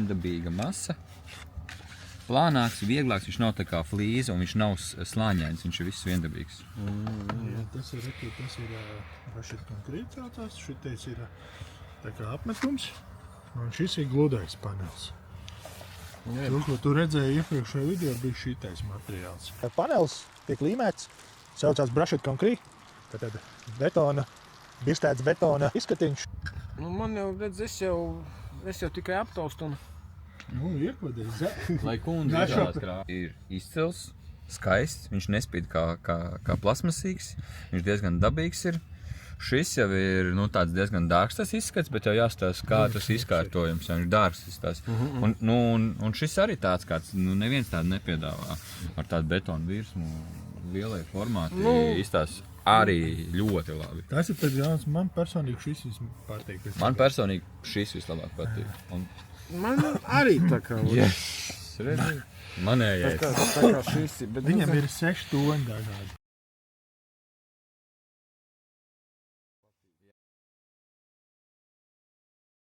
viendabīga masa. Plānāks, vieglāks, viņš nav tā kā flīze un viņš nav slāņains, viņš ir viss viendabīgs. Jā, tas ir Rashid Concrete saucās, šitais ir tā kā apmetums, un šis ir gludais panels. To, ko tu redzēji iepriekšējā video, bija šitais materiāls. Panels tiek līmēts, saucās Rashid Concrete, tad betona, birstēts betona izskatiņš. Nu, man jau, redz, es jau tikai aptaustu un... Nu, iekvadēs. Lai kundze izrādās krāsa. Ir izcils, skaists, viņš nespīd kā plasmasīgs, viņš diezgan dabīgs ir. Šis jau ir tāds diezgan dārgs tas izskats, bet jau jāstāsta, kā tas izkārtojums, viņš dārgs izskats. Un šis arī tāds kāds, neviens tādu nepiedāvā ar tādu betonu virsmu, lielai formāti, izstāsta arī ļoti labi. Tas ir tad jauns, man personīgi šis patīk. Man personīgi šis vislabāk patīk. Man arī tā kā... Yes, redzi? Manējais. Tā kā šis ir. Viņam ir 6 toņi dažādi.